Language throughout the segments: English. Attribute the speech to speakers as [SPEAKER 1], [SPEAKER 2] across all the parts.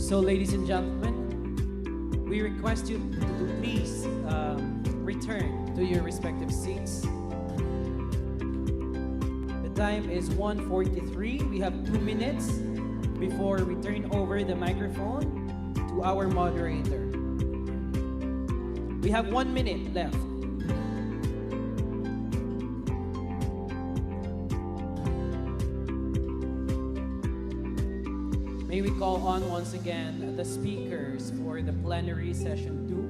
[SPEAKER 1] So, ladies and gentlemen, we request you to please return to your respective seats. The time is 1:43. We have 2 minutes before we turn over the microphone to our moderator. We have 1 minute left. May we call on once again the speakers for the plenary session 2.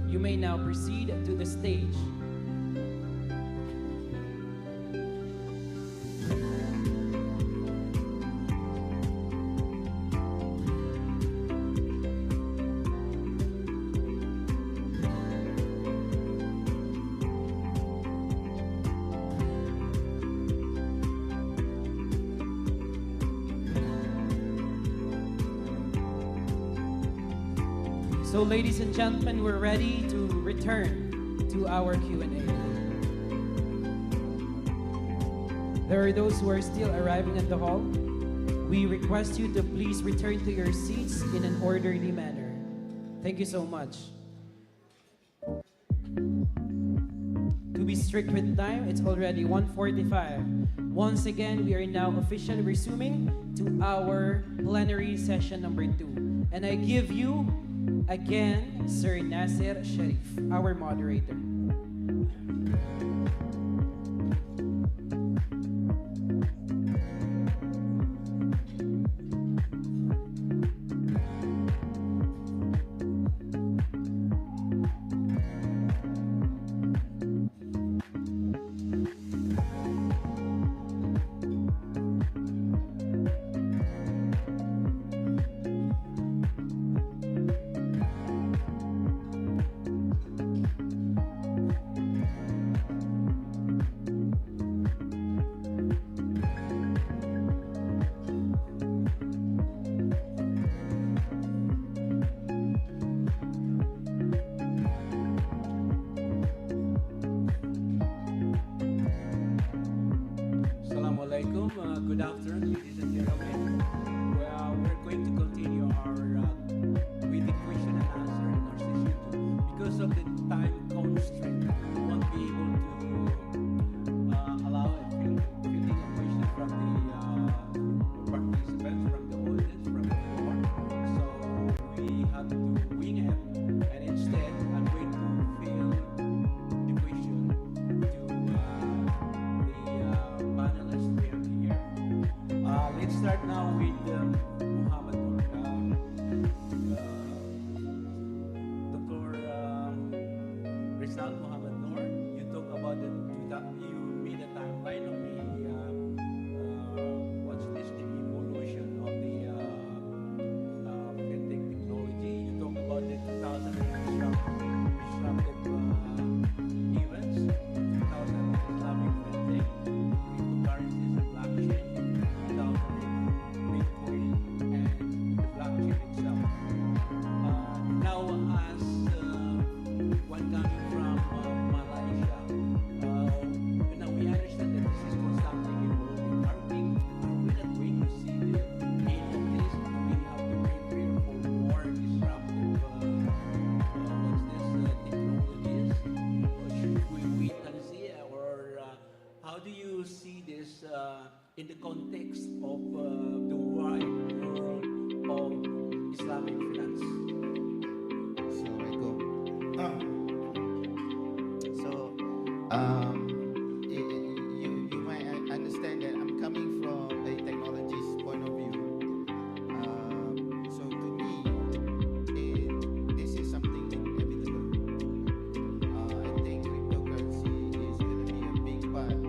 [SPEAKER 1] You may now proceed to the stage. So, ladies and gentlemen, we're ready to return to our Q&A. There are those who are still arriving at the hall. We request you to please return to your seats in an orderly manner. Thank you so much. To be strict with time, it's already 1:45. Once again, we are now officially resuming to our plenary session number 2. And I give you again, Sir Nasir Sharif, our moderator.
[SPEAKER 2] Good afternoon, ladies and gentlemen. Well, we're going to continue our with the question and answer in our session 2. Because of the time constraint, we won't be able to allow a fielding of questions from the participants, from the audience, from the floor. So we have to wing it, and instead, I'm going to field the question to the panelists we have here. Let's start now with Muhammad Noor. Dr. Rizal Muhammad Noor, you talk about you made a timeline of the evolution of the fintech technology. You talk about the 2008 disruptive events, 2000 Islamic fintech, cryptocurrencies and blockchain, 2008 Bitcoin and blockchain itself. Now, as one coming from Malaysia, now we understand that this is constantly evolving. Are we not going to see the end of this? Do we have to prepare for more disruptive technologies? Or should we wait and see? Or how do you see this in the context of the wide world of Islamic finance?
[SPEAKER 3] You might understand that I'm coming from a technologist point of view. So to me, this is something inevitable. I think cryptocurrency is going to be a big part of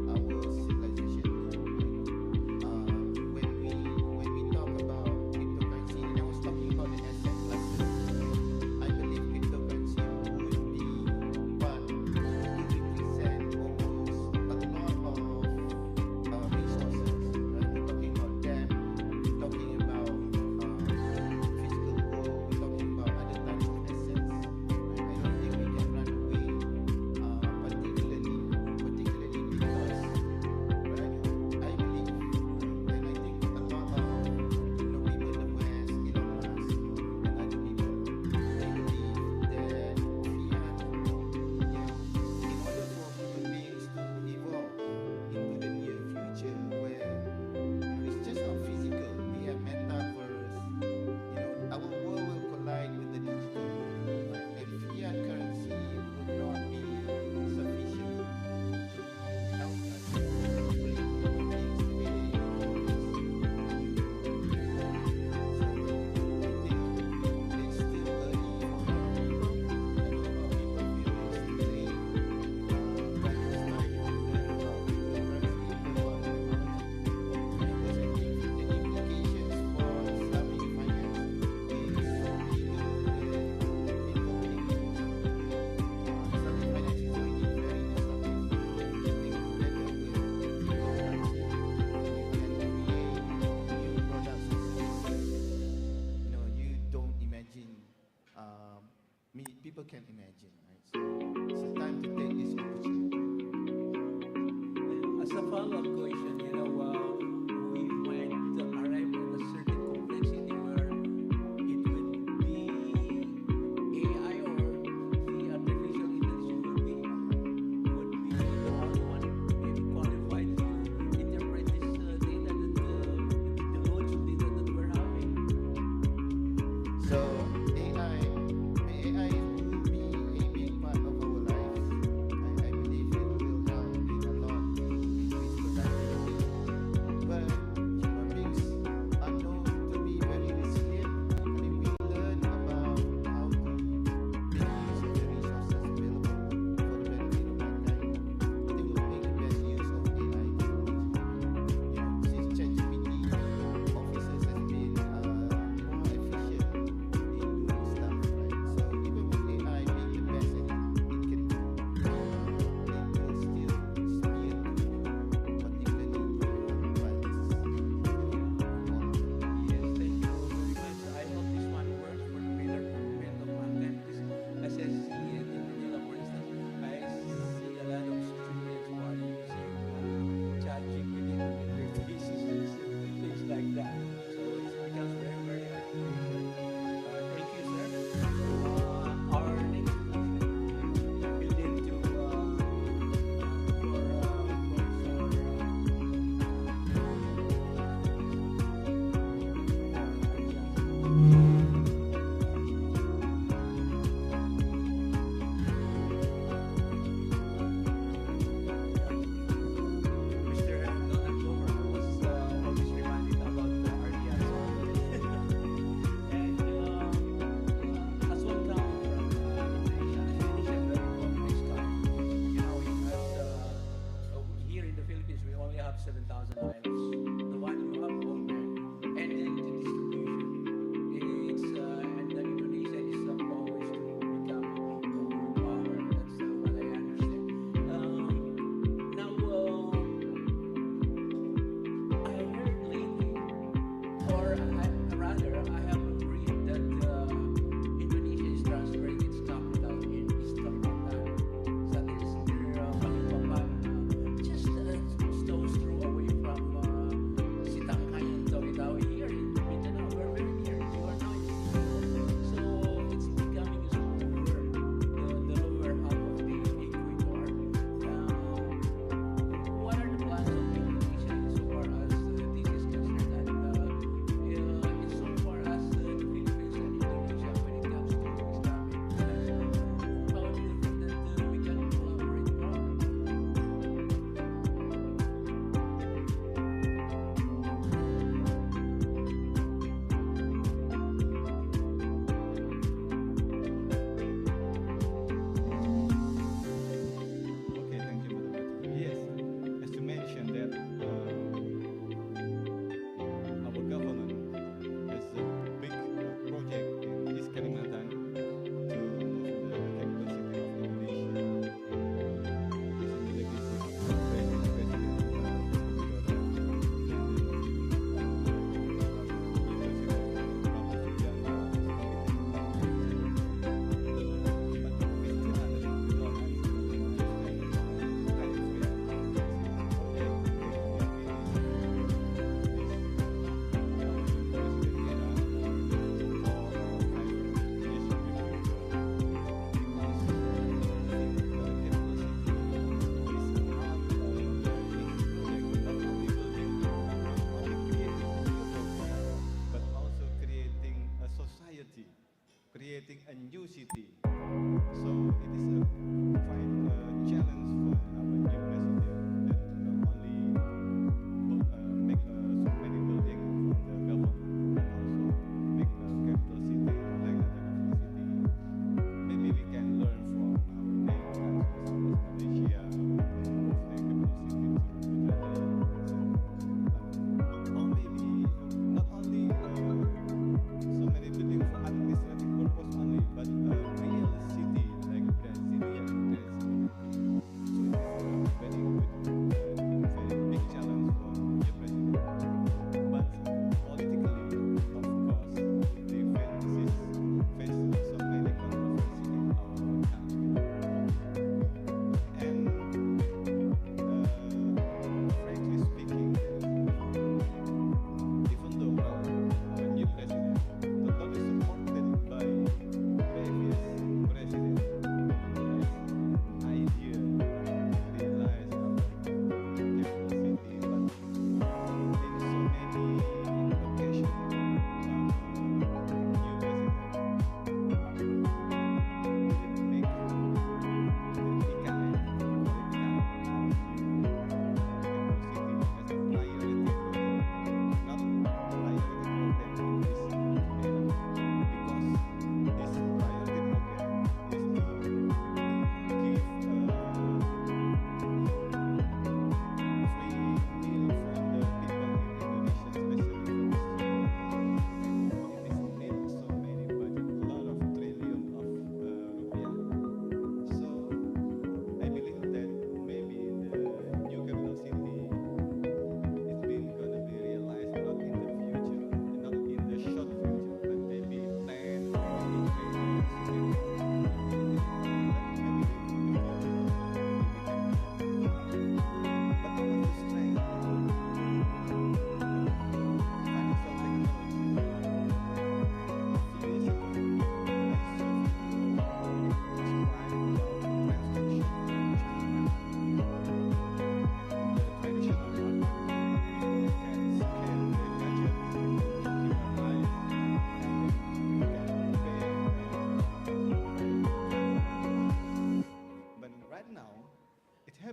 [SPEAKER 3] our civilization. people can imagine, right? So it's a time to take this opportunity.
[SPEAKER 2] As a follow-up question, we might arrive at a certain complexity where it would be AI or the artificial intelligence would be the only one maybe qualified to interpret this data the loads of data that we're having.
[SPEAKER 3] So AI will be a big part of our lives. I believe it will help in a lot increase productivity. But human beings are known to be very resilient. I mean, we learn about how to make use of the resources available for the benefit of mankind. I think we'll make the best use of AI technology. Since ChatGPT, officers has been more efficient in doing stuff, right? So even with AI being the best at it can do, it will still steer to particularly violence.
[SPEAKER 2] Yes, thank you very much. I hope this one works for the greater benefit of mankind. Because as I see it in Manila, for instance, I see a lot of students who are using ChatGPT to make their thesis and things like that. So it becomes very, very artificial. Thank you, sir. Our next question is building to Mr. Donald Glover. I was always reminded about the RDS. And as one coming from Indonesia, very complex country. Here in the Philippines, we only have 7,000 islands. The one you have over, and then the distribution. It's and then Indonesia is poised to become a world power. That's what I understand. Now, I heard lately, or rather, I have read that Indonesia is transferring its capital in Eastern Bataan. So that is near Balikpapan, just a stone's throw away from Sitanghay and Tawi-Tawi here in Mindanao. We're very near. You are now in Mindanao. So it's becoming a small world, the lower half of the equator. What are the plans of Indonesia insofar as this is concerned, and insofar as the Philippines and Indonesia when it comes to Islamic business? How do you think that we can collaborate more?
[SPEAKER 4] Okay, thank you for the question. Yes, as you mentioned that our government has a big project in East Kalimantan to move the capital city of Indonesia. This is the legacy of the President Widodo and the but also creating a society, creating a new city. So it is a quite challenge for our new president that not only make so many buildings from the government, but also make a capital city like other capital city. Maybe we can learn from our neighbors, Malaysia, and move their capital city to Jakarta. Or maybe not only so many buildings for administrative purpose only, but a real city like Brasilia and Dresden. So it is very good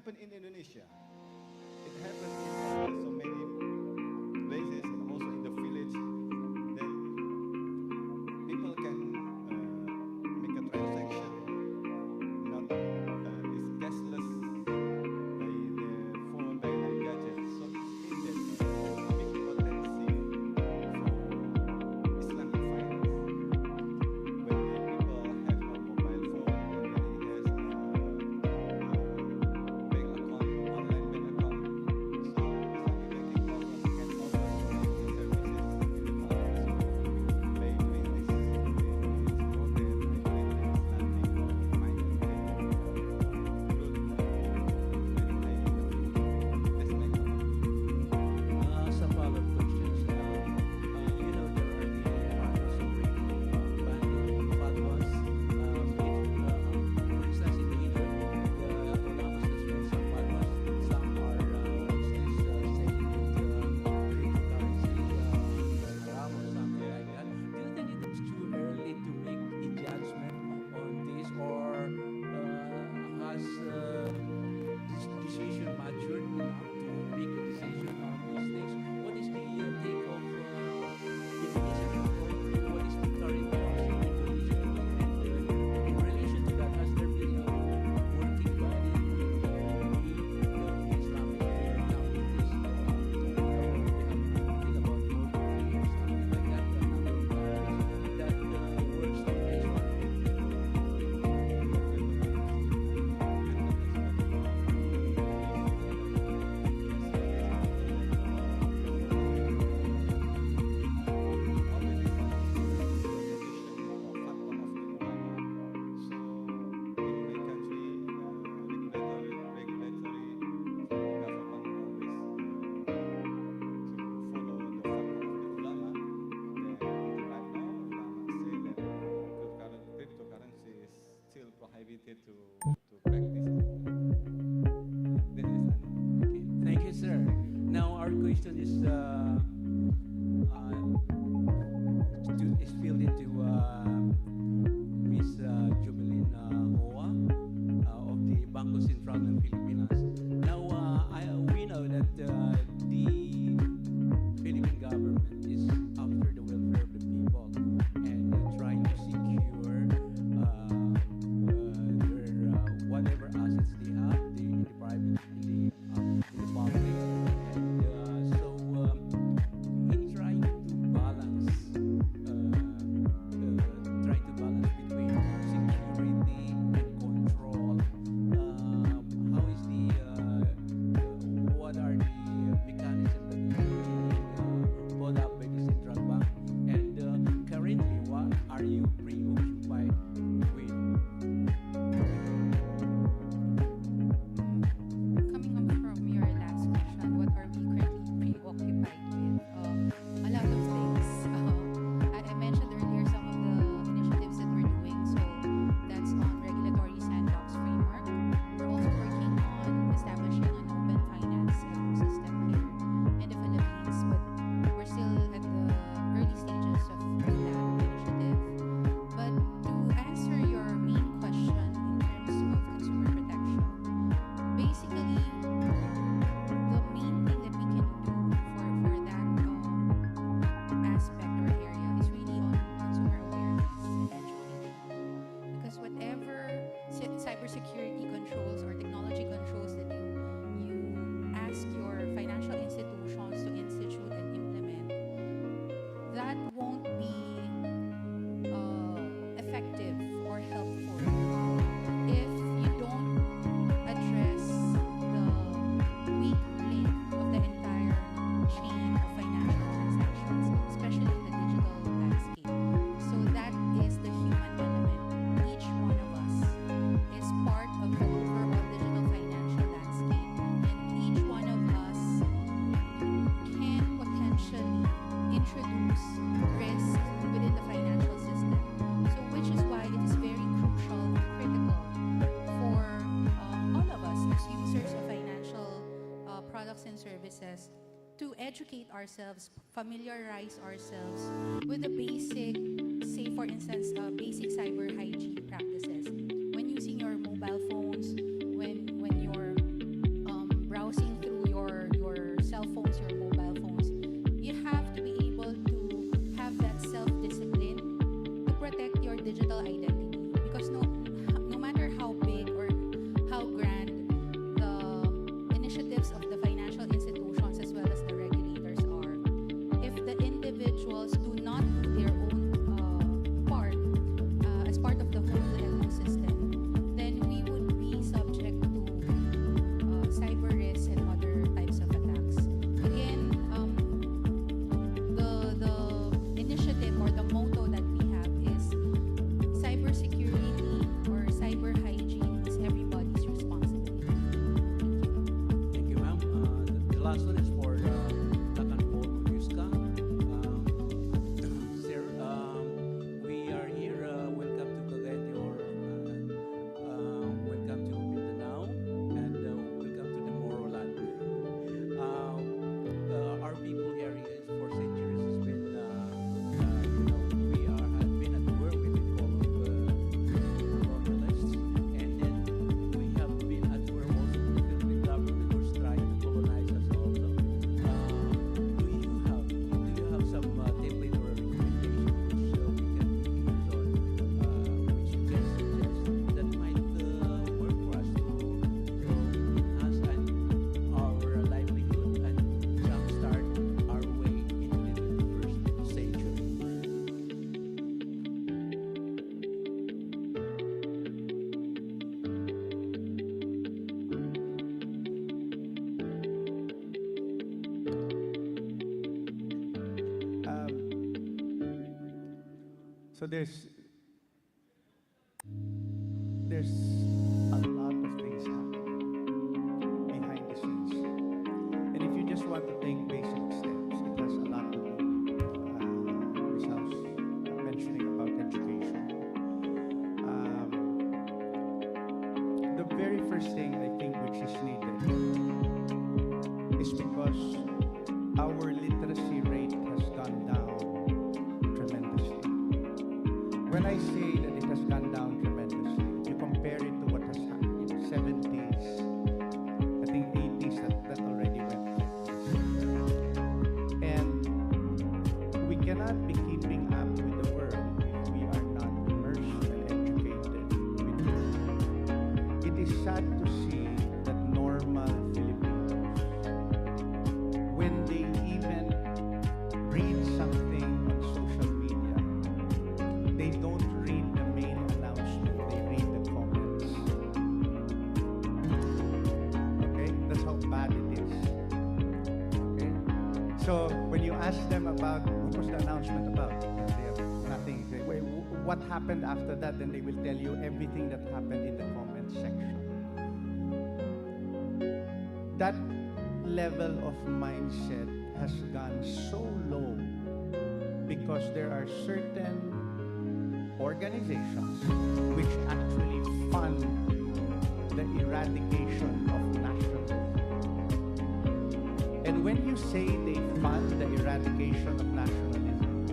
[SPEAKER 4] happened in Indonesia. It happened in so many places and also in the village that people can make a transaction, not is cashless by their phone, by their gadgets. So it means that big potency for Islamic finance. When the people have a mobile phone and when he has a bank account, online bank account, so Islamic banking program can offer banking services in the market. So by doing this program, by doing the Islamic finance, good, very high in the future. Let's make a
[SPEAKER 2] Some follow-up questions. You know there are many fatwas already banning fatwas. For instance, in Egypt, the ulamas has made some fatwas. Some are saying that cryptocurrency is haram or something like that. Do you think it's too early to make a judgment on this, or has decision matured enough to make a decision on these things? What is the take of Indonesian government? What is the current policy of Indonesia today? And in relation to that, has there been a working body in the Islamic countries? We have anything about 43 or something like that, a number of countries that works on this one. Prohibited to practice. This is Okay, thank you, sir. Now our question is fielded to Miss Jubilin Hoa of the Bangko Sentral ng Pilipinas. Now we know that the Philippine government is after the welfare of the people and trying to secure their whatever assets they have, in the private, in the public, and in trying to balance, trying to balance between security and control. How is what are the mechanisms that is being put up by the central bank? And currently, what are you preoccupied with?
[SPEAKER 5] Coming up from your last question, what are we currently preoccupied with? A lot of things. I mentioned earlier some of the initiatives that we're doing. So that's on regulatory sandbox framework. We're also working on establishing an open finance ecosystem here in the Philippines, but we're still at the early stages of that initiative. But to answer your main question in terms of consumer protection, basically, the main thing that we can do for that aspect or area is really on consumer awareness and education. Because whatever cybersecurity controls or technology controls that you ask your financial institutions to institute and implement, that won't be effective or helpful if you don't address the weak link of the entire chain of financial transactions, especially in the digital landscape. So that is the human element. Each one of us is part of the overall digital financial landscape, and each one of us can potentially introduce risk within the financial system. So which is why it is very crucial and critical for all of us as users of financial products and services to educate ourselves, familiarize ourselves with the basic, say for instance, basic cyber hygiene practices. When using your mobile phones, when you're digital identity, because no matter how big or how grand the initiatives of the financial institutions as well as the regulators are, if the individuals do not do their own part as part of the whole ecosystem, then we would be subject to cyber risks and other types of attacks. Again, the initiative or the motto that we have is cybersecurity or cyber hygiene is everybody's responsibility.
[SPEAKER 2] Thank you, ma'am. The last one is for Takanpo Yuska. Sir, we are here. Welcome to Cagayan, welcome to Mindanao, and welcome to the Moroland. Our people here is for centuries has been, we have been at war with the colonialists, and then we have been at war also with the Philippine government who's trying to colonize us also. Do you have some template or a recommendation which we can use on, which you can suggest that might work for us to enhance our livelihood and jumpstart our way into the 21st century?
[SPEAKER 3] So there's a lot of things happening behind the scenes, and if you just want to take basic steps, it has a lot to do. Ms. House mentioning about education. The very first thing I think which is needed is because our literacy rate has gone down tremendously. When I say that it has gone down tremendously, you compare it to what has happened in the 70s, I think 80s, that already went like this. And we cannot be keeping up with the world if we are not immersed and educated with the world. It is sad to see that normal Filipinos, when they even read something on social media, they don't read the main announcement, they read the comments. Okay? That's how bad it is. Okay? So when you ask them about what was the announcement about, they have nothing. They, wait, what happened after that? Then they will tell you everything that happened in the comment section. That level of mindset has gone so low because there are certain organizations which actually fund the eradication of nationalism. And when you say they fund the eradication of nationalism,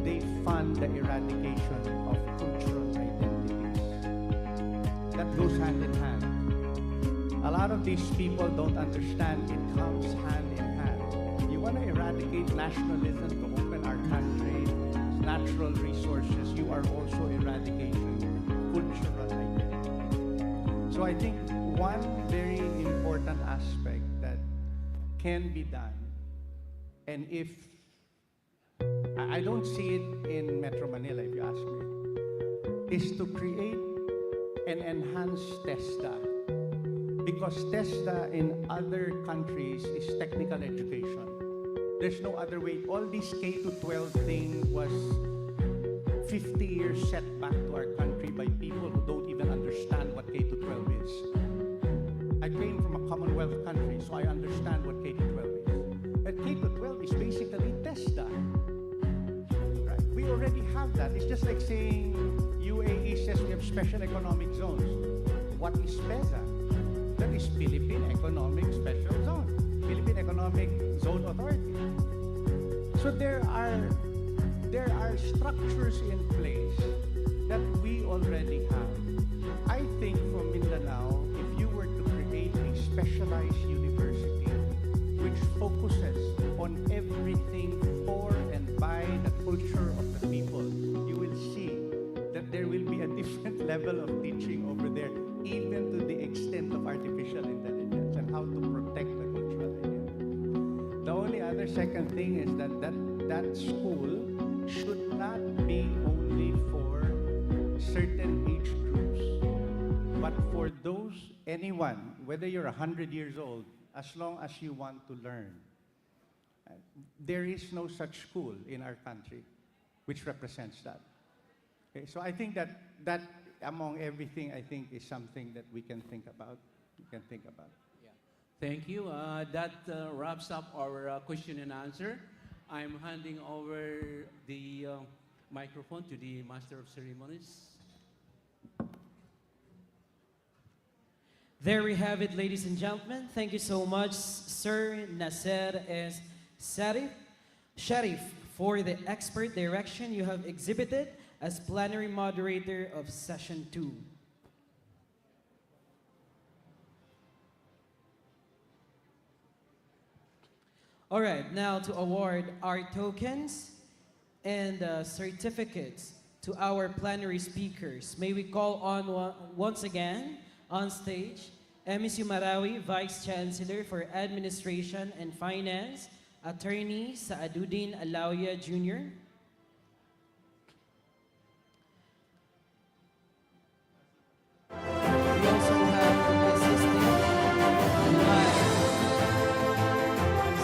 [SPEAKER 3] they fund the eradication of cultural identities. That goes hand in hand. A lot of these people don't understand it comes hand in hand. You want to eradicate nationalism to open our country, natural resources, you are also eradicating cultural identity. So I think one very important aspect that can be done, and if I don't see it in Metro Manila, if you ask me, is to create and enhance TESDA. Because TESDA in other countries is technical education. There's no other way. All this K to 12 thing was 50 years set back to our country by people who don't even understand what K to 12 is. I came from a Commonwealth country, so I understand what K to 12 is. And K to 12 is basically TESDA. Right? We already have that. It's just like saying UAE says we have special economic zones. What is PEZA? That is Philippine Economic Special Zone, Philippine Economic Zone Authority. So there are structures in place that we already have. I think for Mindanao, if you were to create a specialized university which focuses on everything for and by the culture of the people, you will see
[SPEAKER 2] a different level of teaching over there, even to the extent of artificial intelligence and how to protect the cultural identity. The only other second thing is that school should not be only for certain age groups, but for anyone, whether you're 100 years old, as long as you want to learn. There is no such school in our country which represents that. Okay, so I think that among everything, I think is something that we can think about. Thank you. That wraps up our question and answer. I'm handing over the microphone to the Master of Ceremonies.
[SPEAKER 1] There we have it, ladies and gentlemen. Thank you so much, Sir Nasser S. Sharif, for the expert direction you have exhibited as plenary moderator of Session 2. All right, now to award our tokens and certificates to our plenary speakers. May we call on once again on stage MSU Marawi Vice Chancellor for Administration and Finance, Attorney Saaduddin Alauya Jr. We also have assisted by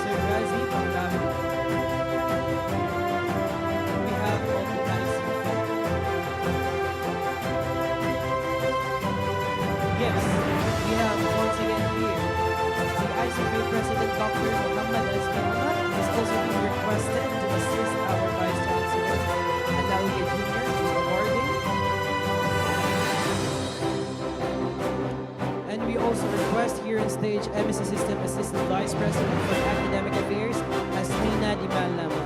[SPEAKER 1] Sir Razi Pangdami. We have all the AICIF. Yes, we have once again here the AICIF President Dr. Muhammad Azmi is also being requested to assist our Vice Chancellor Alauya Jr. in awarding. And we also request here on stage MS Assistant Vice President for Academic Affairs, Asmina Dimalama.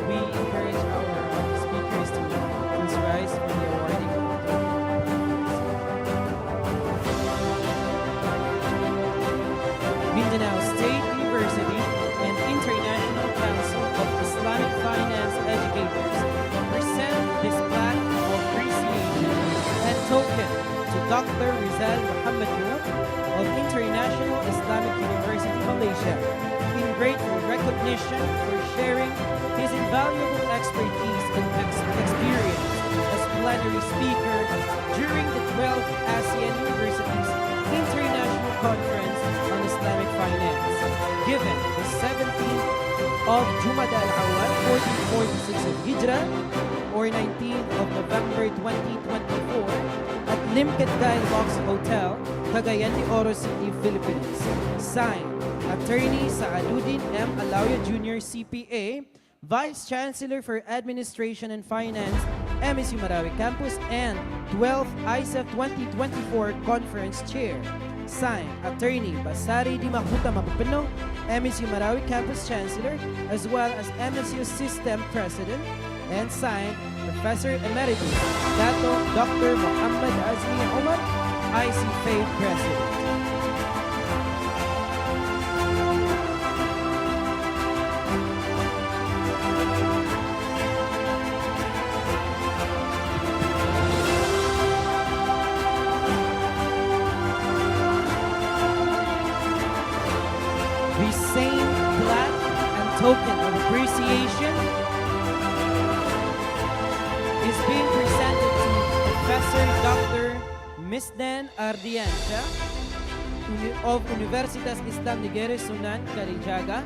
[SPEAKER 1] We encourage our speakers to please rise for the awarding of the Mindanao State University and International Council of Islamic Finance Educators present this plaque of appreciation and token to Dr. Rizal Muhammad Noor of International Islamic University, Malaysia, in grateful recognition for sharing his invaluable expertise and experience as plenary speaker during the 12th ASEAN Universities International Conference on Islamic Finance, given the 17th of Jumada al-Awwal 1446 of Hijrah, or 19th of November 2024, at Limcat Dialogues Hotel, Cagayan de Oro City, Philippines. Signed, Attorney Saaduddin M. Alauya Jr., CPA, Vice Chancellor for Administration and Finance, MSU Marawi Campus, and 12th AICIF 2024 Conference Chair. Signed, Attorney Basari Di Makuta Mapapino, MSU Marawi Campus Chancellor, as well as MSU System President. And signed, Professor Emeritus Dato Dr. Muhammad Azmi Omar, ICFA President. The same plaque and token of appreciation is being presented to Professor Dr. Misdan Ardiansha of Universitas Islam Negeri Sunan Kalijaga,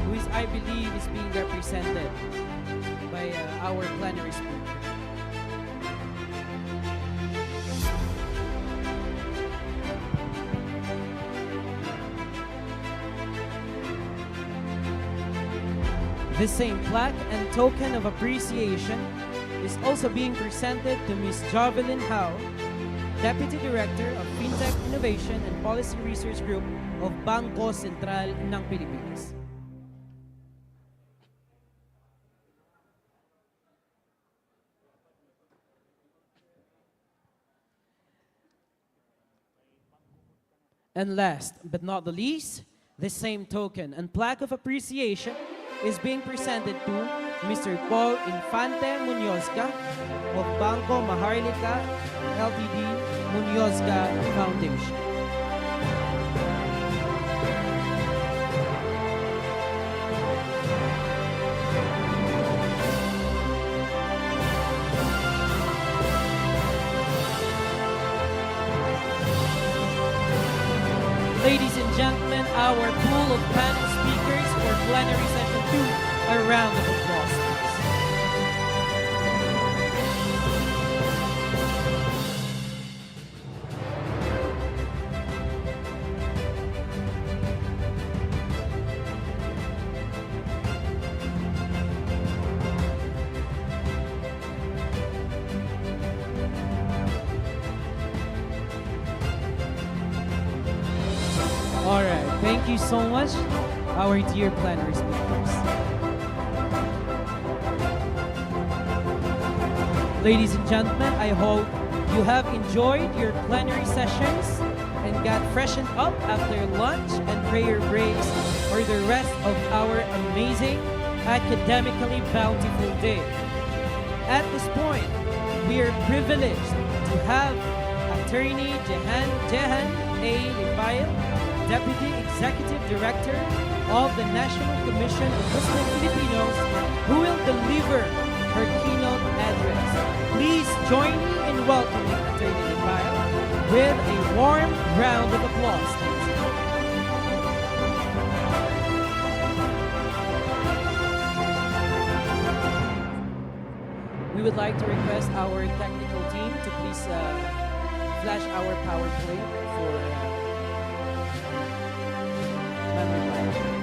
[SPEAKER 1] who is, I believe, is being represented by our plenary speaker. The same plaque and token of appreciation is also being presented to Ms. Jovelyn Howe, Deputy Director of FinTech Innovation and Policy Research Group of Bangko Sentral ng Pilipinas. And last but not the least, the same token and plaque of appreciation is being presented to Mr. Paul Infante Muñozca of Banco Maharlika Ltd. Muñozca Foundation. Ladies and gentlemen, our pool of panel speakers for plenary session 2, a round of applause, please. All right, thank you so much, our dear plenary speakers. Ladies and gentlemen, I hope you have enjoyed your plenary sessions and got freshened up after lunch and prayer breaks for the rest of our amazing, academically bountiful day. At this point, we are privileged to have Attorney Jehan A. Lipayo, Deputy Executive Director of the National Commission of Muslim Filipinos, who will deliver her keynote address. Please join me in welcoming Attorney Lipayo with a warm round of applause. We would like to request our technical team to please flash our PowerPoint for Madam Lipayo.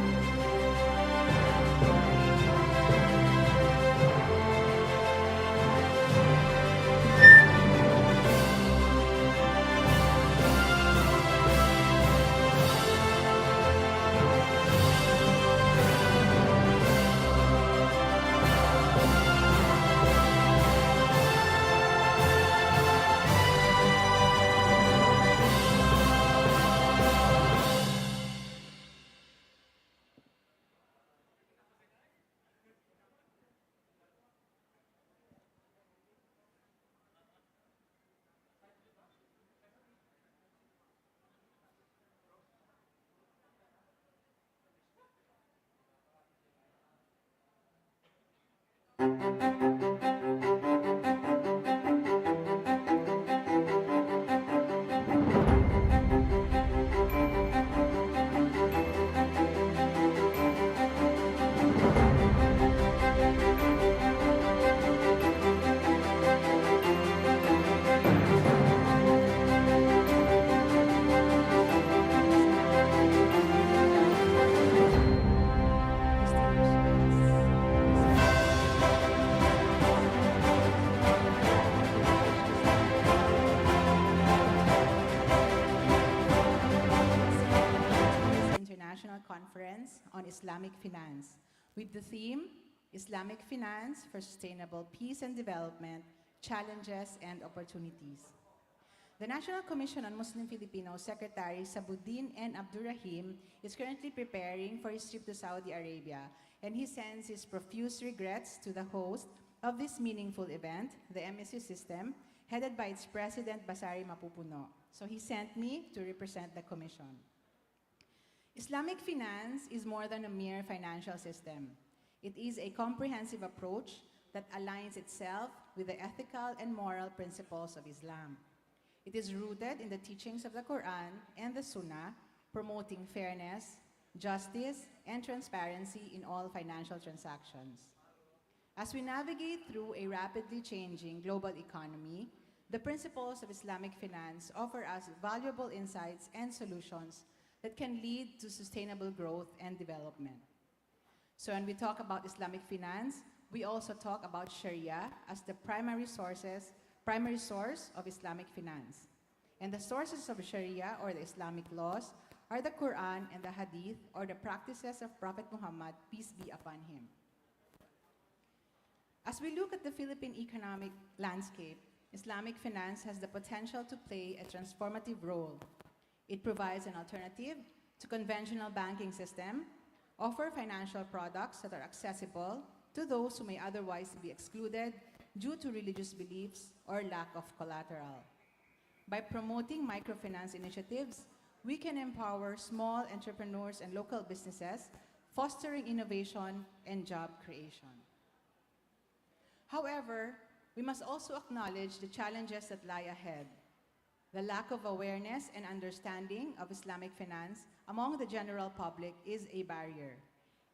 [SPEAKER 6] International Conference on Islamic Finance with the theme Islamic Finance for Sustainable Peace and Development, Challenges and Opportunities. The National Commission on Muslim Filipinos Secretary Sabuddin N. Abdurrahim is currently preparing for his trip to Saudi Arabia, and he sends his profuse regrets to the host of this meaningful event, the MSU system, headed by its president Basari Mapupuno. So he sent me to represent the commission. Islamic finance is more than a mere financial system. It is a comprehensive approach that aligns itself with the ethical and moral principles of Islam. It is rooted in the teachings of the Quran and the Sunnah, promoting fairness, justice, and transparency in all financial transactions. As we navigate through a rapidly changing global economy, the principles of Islamic finance offer us valuable insights and solutions that can lead to sustainable growth and development. So when we talk about Islamic finance, we also talk about Sharia as the primary source of Islamic finance. And the sources of Sharia, or the Islamic laws, are the Quran and the Hadith, or the practices of Prophet Muhammad, peace be upon him. As we look at the Philippine economic landscape, Islamic finance has the potential to play a transformative role. It provides an alternative to conventional banking system, offer financial products that are accessible to those who may otherwise be excluded due to religious beliefs or lack of collateral. By promoting microfinance initiatives, we can empower small entrepreneurs and local businesses, fostering innovation and job creation. However, we must also acknowledge the challenges that lie ahead. The lack of awareness and understanding of Islamic finance among the general public is a barrier.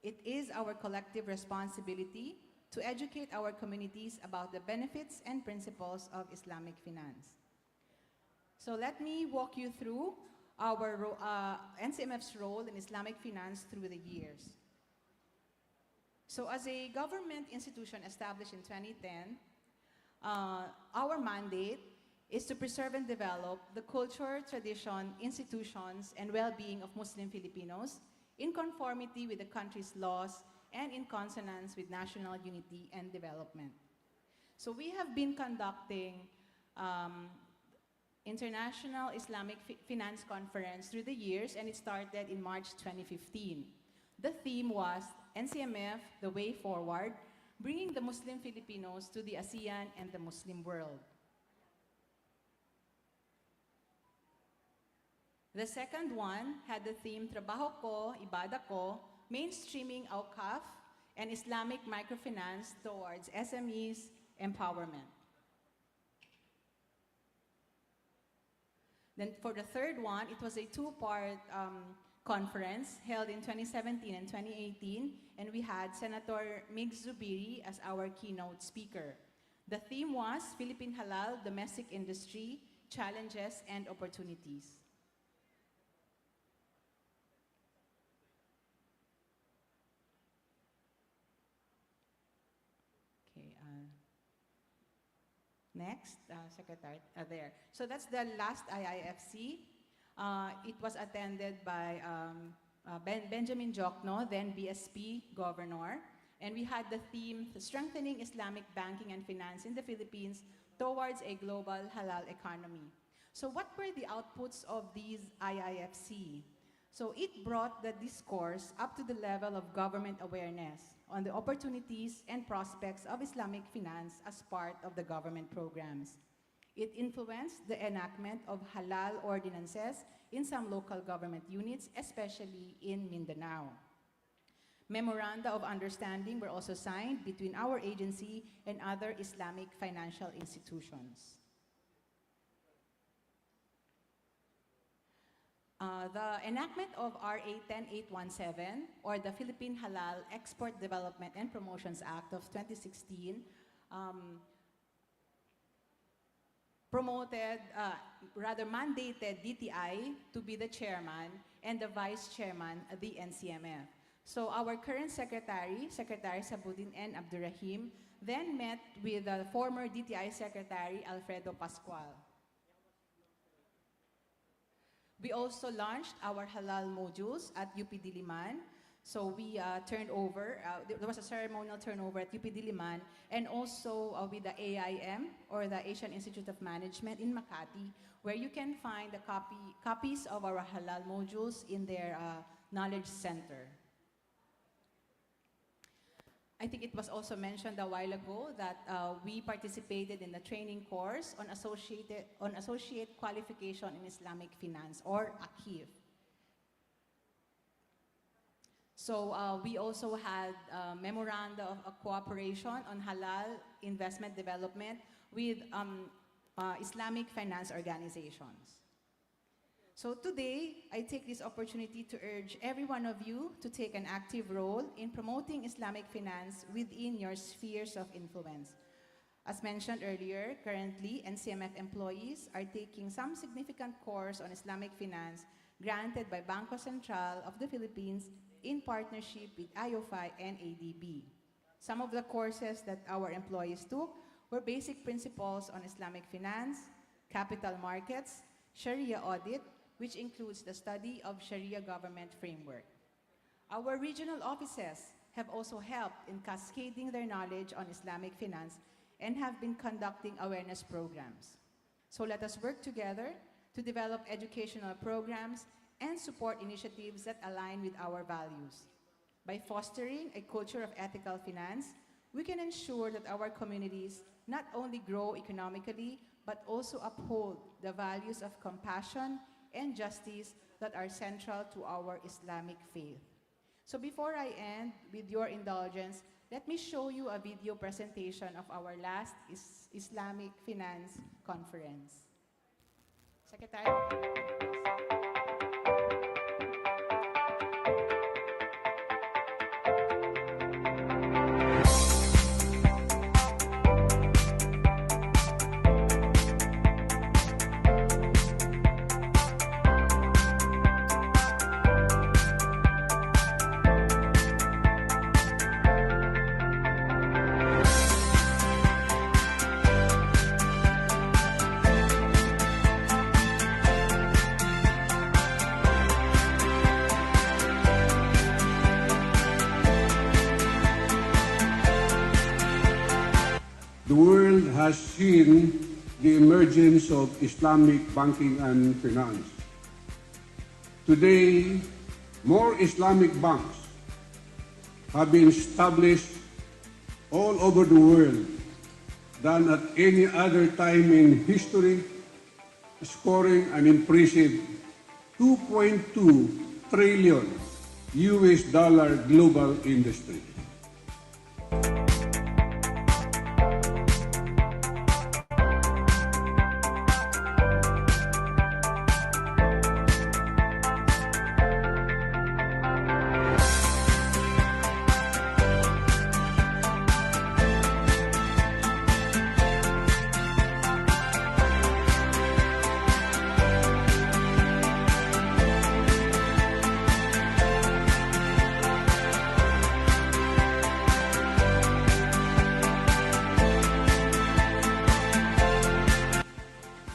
[SPEAKER 6] It is our collective responsibility to educate our communities about the benefits and principles of Islamic finance. So let me walk you through our NCMF's role in Islamic finance through the years. So as a government institution established in 2010, our mandate is to preserve and develop the culture, tradition, institutions, and well-being of Muslim Filipinos in conformity with the country's laws and in consonance with national unity and development. So we have been conducting International Islamic Finance Conference through the years, and it started in March 2015. The theme was NCMF, the way forward, bringing the Muslim Filipinos to the ASEAN and the Muslim world. The second one had the theme Trabaho Ko, Ibada Ko, mainstreaming Awqaf and Islamic microfinance towards SMEs empowerment. Then for the third one, it was a two-part conference held in 2017 and 2018, and we had Senator Mig Zubiri as our keynote speaker. The theme was Philippine Halal Domestic Industry, Challenges and Opportunities. Next, Secretary, there. So that's the last IIFC. It was attended by Benjamin Jokno, then BSP Governor. And we had the theme, Strengthening Islamic Banking and Finance in the Philippines Towards a Global Halal Economy. So what were the outputs of these IIFC? So it brought the discourse up to the level of government awareness on the opportunities and prospects of Islamic finance as part of the government programs. It influenced the enactment of halal ordinances in some local government units, especially in Mindanao. Memoranda of understanding were also signed between our agency and other Islamic financial institutions. The enactment of RA 10817, or the Philippine Halal Export Development and Promotions Act of 2016, mandated DTI to be the chairman and the vice chairman of the NCMF. So our current secretary, Secretary Sabuddin N. Abdurrahim, then met with the former DTI Secretary Alfredo Pascual. We also launched our halal modules at UP Diliman. So we turned over, there was a ceremonial turnover at UP Diliman, and also with the AIM, or the Asian Institute of Management in Makati, where you can find the copies of our halal modules in their knowledge center. I think it was also mentioned a while ago that we participated in the training course on associate qualification in Islamic finance, or AICIF. So we also had memoranda of cooperation on halal investment development with Islamic finance organizations. So today, I take this opportunity to urge every one of you to take an active role in promoting Islamic finance within your spheres of influence. As mentioned earlier, currently, NCMF employees are taking some significant course on Islamic finance granted by Bangko Sentral of the Philippines in partnership with IOFI and ADB. Some of the courses that our employees took were basic principles on Islamic finance, capital markets, Sharia audit, which includes the study of Sharia government framework. Our regional offices have also helped in cascading their knowledge on Islamic finance and have been conducting awareness programs. So let us work together to develop educational programs and support initiatives that align with our values. By fostering a culture of ethical finance, we can ensure that our communities not only grow economically, but also uphold the values of compassion and justice that are central to our Islamic faith. So before I end, with your indulgence, let me show you a video presentation of our last Islamic Finance Conference. Secretary.
[SPEAKER 7] The world has seen the emergence of Islamic banking and finance. Today, more Islamic banks have been established all over the world than at any other time in history, scoring an impressive $2.2 trillion US dollar global industry.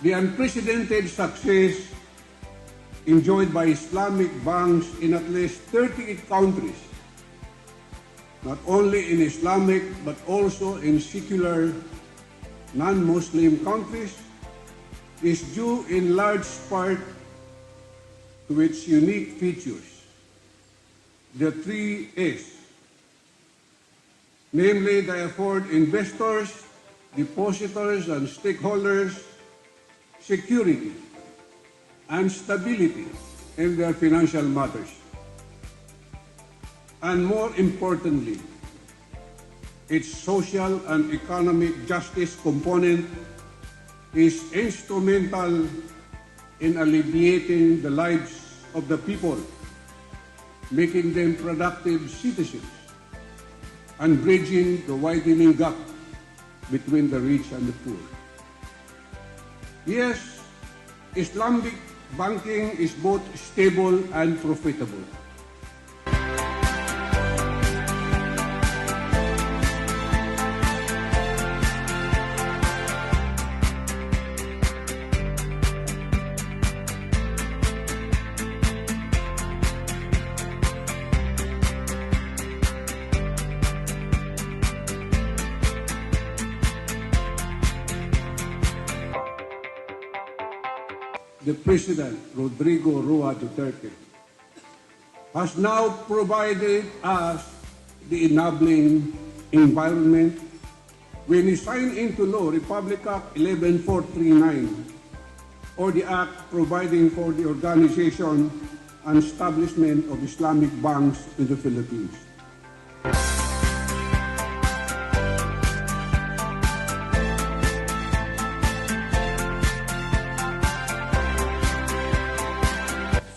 [SPEAKER 7] The unprecedented success enjoyed by Islamic banks in at least 38 countries, not only in Islamic but also in secular non-Muslim countries, is due in large part to its unique features, the 3 A's, namely they afford investors, depositors, and stakeholders security and stability in their financial matters. And more importantly, its social and economic justice component is instrumental in alleviating the lives of the people, making them productive citizens, and bridging the widening gap between the rich and the poor. Yes, Islamic banking is both stable and profitable. The President, Rodrigo Roa Duterte, has now provided us the enabling environment when he signed into law Republic Act 11439, or the act providing for the organization and establishment of Islamic banks in the Philippines.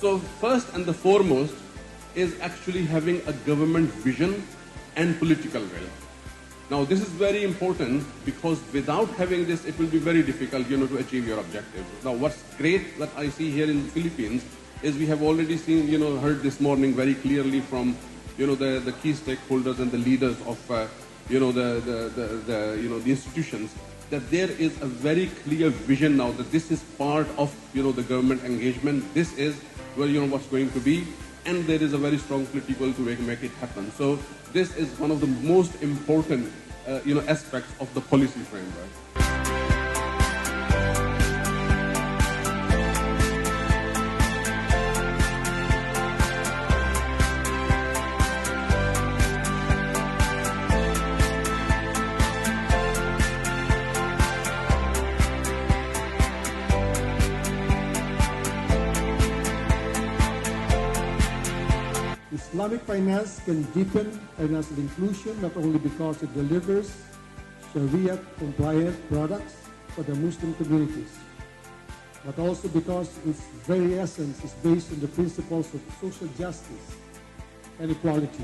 [SPEAKER 8] So first and the foremost is actually having a government vision and political will. Now this is very important because without having this, it will be very difficult, to achieve your objective. Now what's great that I see here in the Philippines is we have already seen, heard this morning very clearly from, the key stakeholders and the leaders of, the institutions, that there is a very clear vision now that this is part of, the government engagement. This is where, what's going to be, and there is a very strong political to make it happen. So this is one of the most important, aspects of the policy framework.
[SPEAKER 9] Islamic finance can deepen financial inclusion not only because it delivers Sharia-compliant products for the Muslim communities, but also because its very essence is based on the principles of social justice and equality.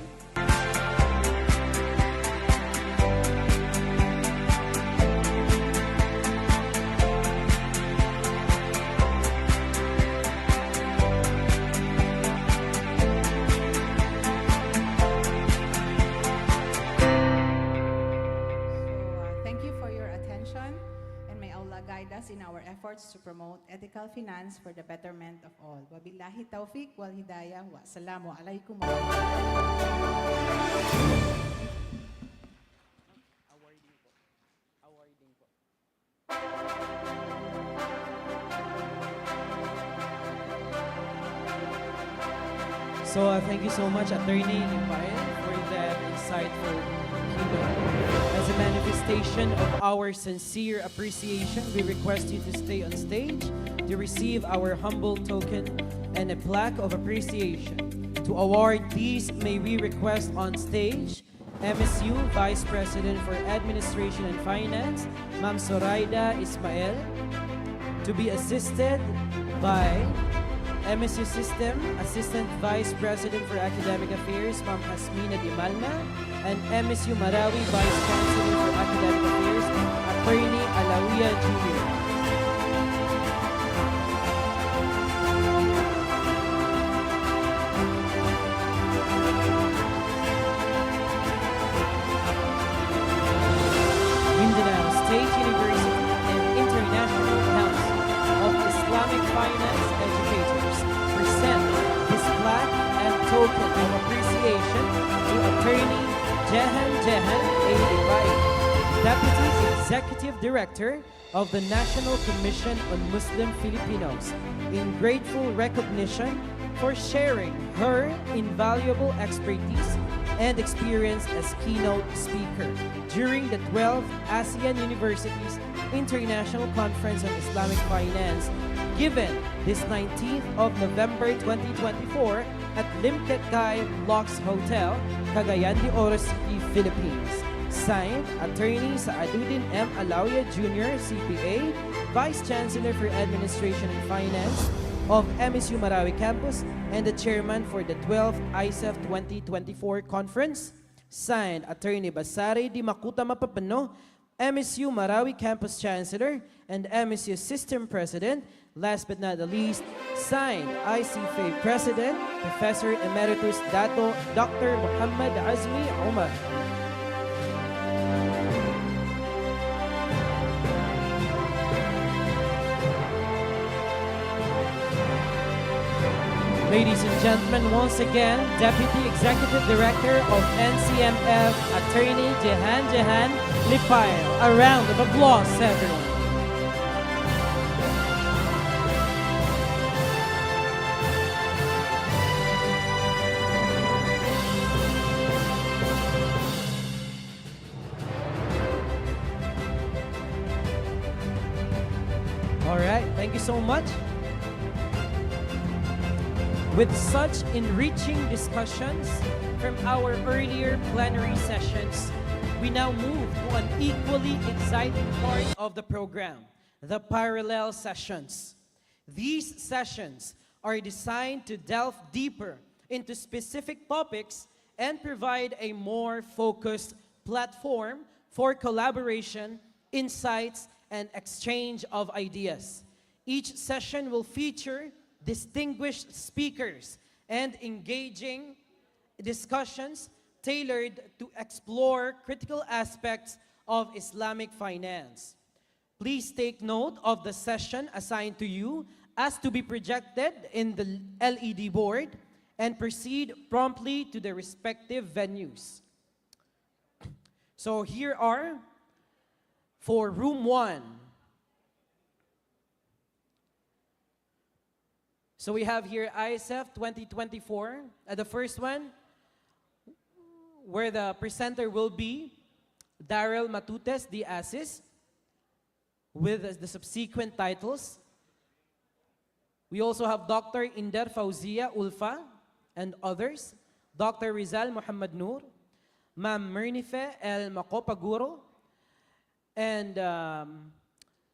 [SPEAKER 6] Thank you for your attention, and may Allah guide us in our efforts to promote ethical finance for the betterment of all. Wabillahi taufiq wal hidayah wa assalamu alaikum wa
[SPEAKER 1] So thank you so much, Attorney Lipayan, for that insightful keynote. As a manifestation of our sincere appreciation, we request you to stay on stage to receive our humble token and a plaque of appreciation. To award these, may we request on stage MSU Vice President for Administration and Finance, Ma'am Zoraida Ismael, to be assisted by MSU System Assistant Vice President for Academic Affairs, Ma'am Hasmina Dimalna, and MSU Marawi Vice Chancellor for Academic Affairs, Attorney Alawia Jr. Mindanao State University and International Council of Islamic Finance Educators present this plaque and token of appreciation to Attorney Jehan A. Ibay, Deputy Executive Director of the National Commission on Muslim Filipinos, in grateful recognition for sharing her invaluable expertise and experience as keynote speaker during the 12th ASEAN Universities International Conference on Islamic Finance, given this 19th of November 2024 at Limket Kai Lux Hotel, Cagayan de Oro City, Philippines. Signed, Attorney Saaduddin M. Alawia Jr., CPA, Vice Chancellor for Administration and Finance of MSU Marawi Campus and the Chairman for the 12th AICIF 2024 Conference. Signed, Attorney Basari Di Makuta Mapapano, MSU Marawi Campus Chancellor and MSU System President. Last but not the least, signed, AICIF President, Professor Emeritus Dato Dr. Muhammad Azmi Omar. Ladies and gentlemen, once again, Deputy Executive Director of NCMF, Attorney Jehan Lipayan. A round of applause, everyone. All right, thank you so much. With such enriching discussions from our earlier plenary sessions, we now move to an equally exciting part of the program, the parallel sessions. These sessions are designed to delve deeper into specific topics and provide a more focused platform for collaboration, insights, and exchange of ideas. Each session will feature distinguished speakers and engaging discussions tailored to explore critical aspects of Islamic finance. Please take note of the session assigned to you as to be projected in the LED board and proceed promptly to the respective venues. So here are for room 1. So we have here AICIF 2024. The first one, where the presenter will be Daryl Matutes de Asis, with the subsequent titles. We also have Dr. Inder Fauzia Ulfa and others. Dr. Rizal Muhammad Noor, Ma'am Mernife El Makopaguro, and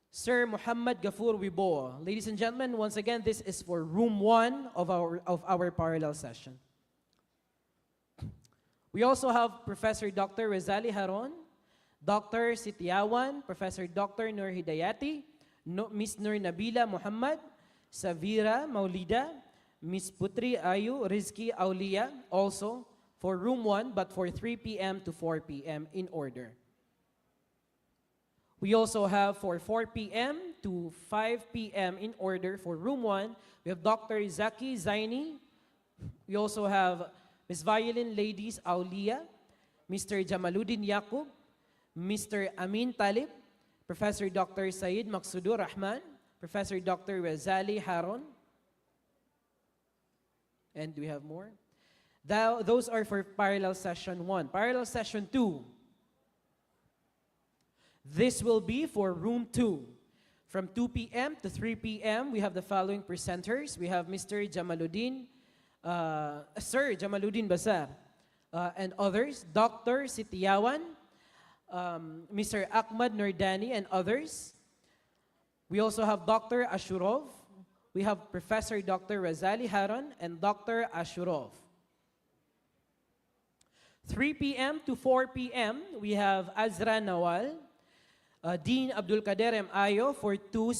[SPEAKER 1] Sir Muhammad Gafur Wibo. Ladies and gentlemen, once again, this is for room 1 of our parallel session. We also have Professor Dr. Rezali Haron, Dr. Sitiawan, Professor Dr. Nur Hidayati, Miss Nur Nabila Muhammad, Savira Maulida, Miss Putri Ayu Rizki Aulia, also for room 1, but for 3 p.m. to 4 p.m. in order. We also have for 4 p.m. to 5 p.m. in order for room 1, we have Dr. Zaki Zaini. We also have Miss Violin Ladies Aulia, Mr. Jamaluddin Yaqub, Mr. Amin Talib, Professor Dr. Said Maksudur Rahman, Professor Dr. Rezali Haron. And do we have more? Those are for parallel session 1. Parallel session 2. This will be for room 2. From 2 p.m. to 3 p.m., we have the following presenters. We have Mr. Jamaluddin, Sir Jamaluddin Basar, and others. Dr. Sitiawan, Mr. Ahmad Nordani, and others. We also have Dr. Ashurov. We have Professor Dr. Razali Haron and Dr. Ashurov. 3 p.m. to 4 p.m., we have Azra Nawal, Dean Abdul Kader M. Ayo for 2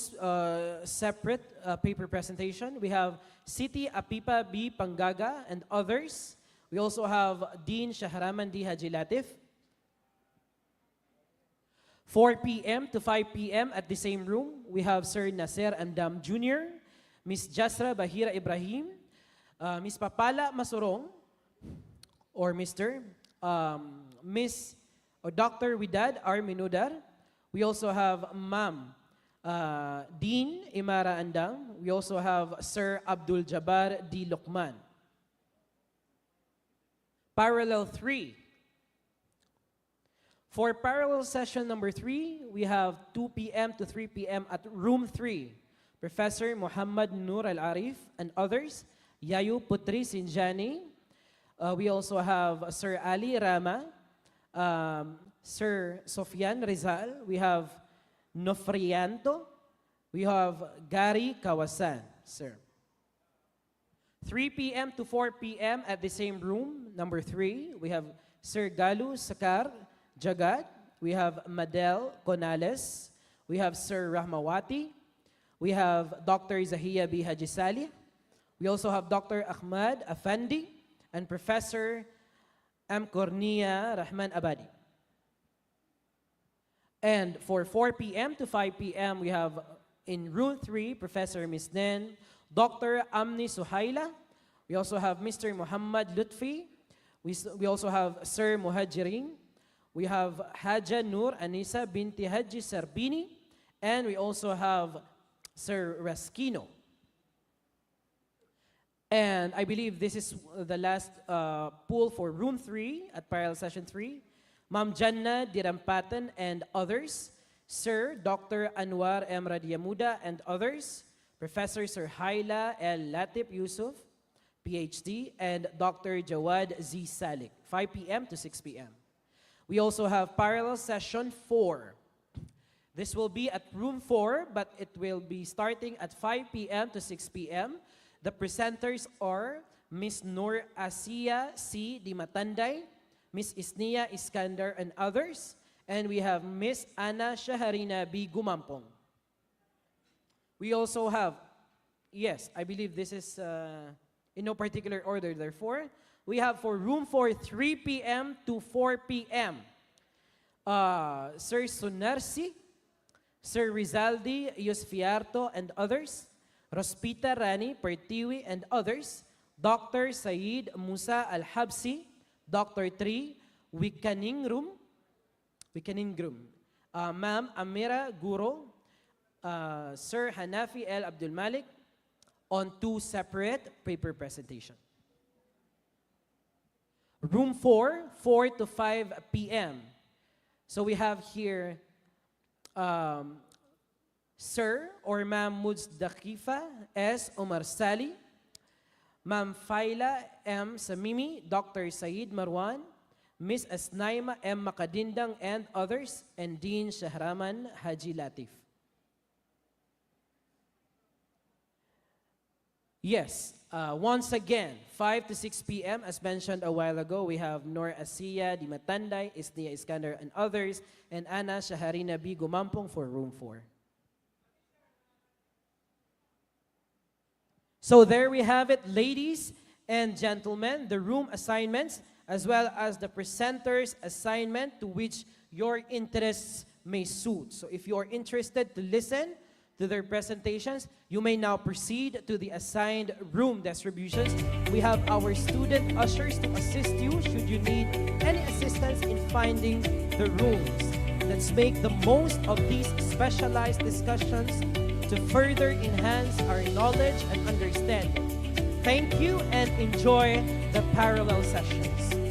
[SPEAKER 1] separate paper presentation. We have Siti Apipa B. Pangaga and others. We also have Dean Shahraman D. Haji Latif. 4 p.m. to 5 p.m. at the same room, we have Sir Nasser Andam Jr., Miss Jasra Bahira Ibrahim, Miss Papala Masurong, or Mr. Miss or Dr. Widad R. Minudar. We also have Ma'am Dean Imara Andam. We also have Sir Abdul Jabbar D. Luqman. Parallel 3. For parallel session number 3, we have 2 p.m. to 3 p.m. at room 3. Professor Muhammad Nur Al-Arif and others. Yayu Putri Sinjani. We also have Sir Ali Rama, Sir Sofyan Rizal. We have Nofrianto. We have Gary Kawasan, sir. 3 p.m. to 4 p.m. at the same room, number 3, we have Sir Galu Sakar Jagad. We have Madel Conales. We have Sir Rahmawati. We have Dr. Zahia B. Hajisali. We also have Dr. Ahmad Afandi and Professor M. Cornia Rahman Abadi. And for 4 p.m. to 5 p.m., we have in room 3, Professor Ms. Nen, Dr. Amni Suhaila. We also have Mr. Muhammad Lutfi. We also have Sir Muhajirin. We have Haja Nur Anisa binti Haji Sarbini. And we also have Sir Raskino. And I believe this is the last pool for room 3 at parallel session 3. Ma'am Janna Dirampatan and others. Sir Dr. Anwar M. Radiamuda and others. Professor Sir Haila L. Latif Yusuf, PhD, and Dr. Jawad Z. Salik, 5 p.m. to 6 p.m. We also have parallel session 4. This will be at room 4, but it will be starting at 5 p.m. to 6 p.m. The presenters are Miss Nur Asia C. Dimatanday, Miss Isnia Iskandar, and others. And we have Miss Ana Shaharina B. Gumampong. We also have, yes, I believe this is in no particular order, therefore. We have for room 4, 3 p.m. to 4 p.m. Sir Sunarsi, Sir Rizaldi Yusfiarto, and others. Rospita Rani Pertiwi, and others. Dr. Said Musa Al-Habsi, Dr. Tri Wikaningrum, Ma'am Amira Guro, Sir Hanafi El Abdul Malik, on 2 separate paper presentations. Room 4, 4 to 5 p.m. So we have here Sir or Ma'am Muzdakifa S. Omar Sali, Ma'am Faila M. Samimi, Dr. Said Marwan, Ms. Asnaima M. Makadindang, and others, and Dean Shahraman Haji Latif. Yes, once again, 5 to 6 p.m., as mentioned a while ago, we have Nor Asiya, Dimatanday, Isnia Iskander, and others, and Ana Shaharina B. Gumampong for room 4. So there we have it, ladies and gentlemen, the room assignments, as well as the presenter's assignment to which your interests may suit. So if you are interested to listen to their presentations, you may now proceed to the assigned room distributions. We have our student ushers to assist you should you need any assistance in finding the rooms. Let's make the most of these specialized discussions to further enhance our knowledge and understanding. Thank you and enjoy the parallel sessions.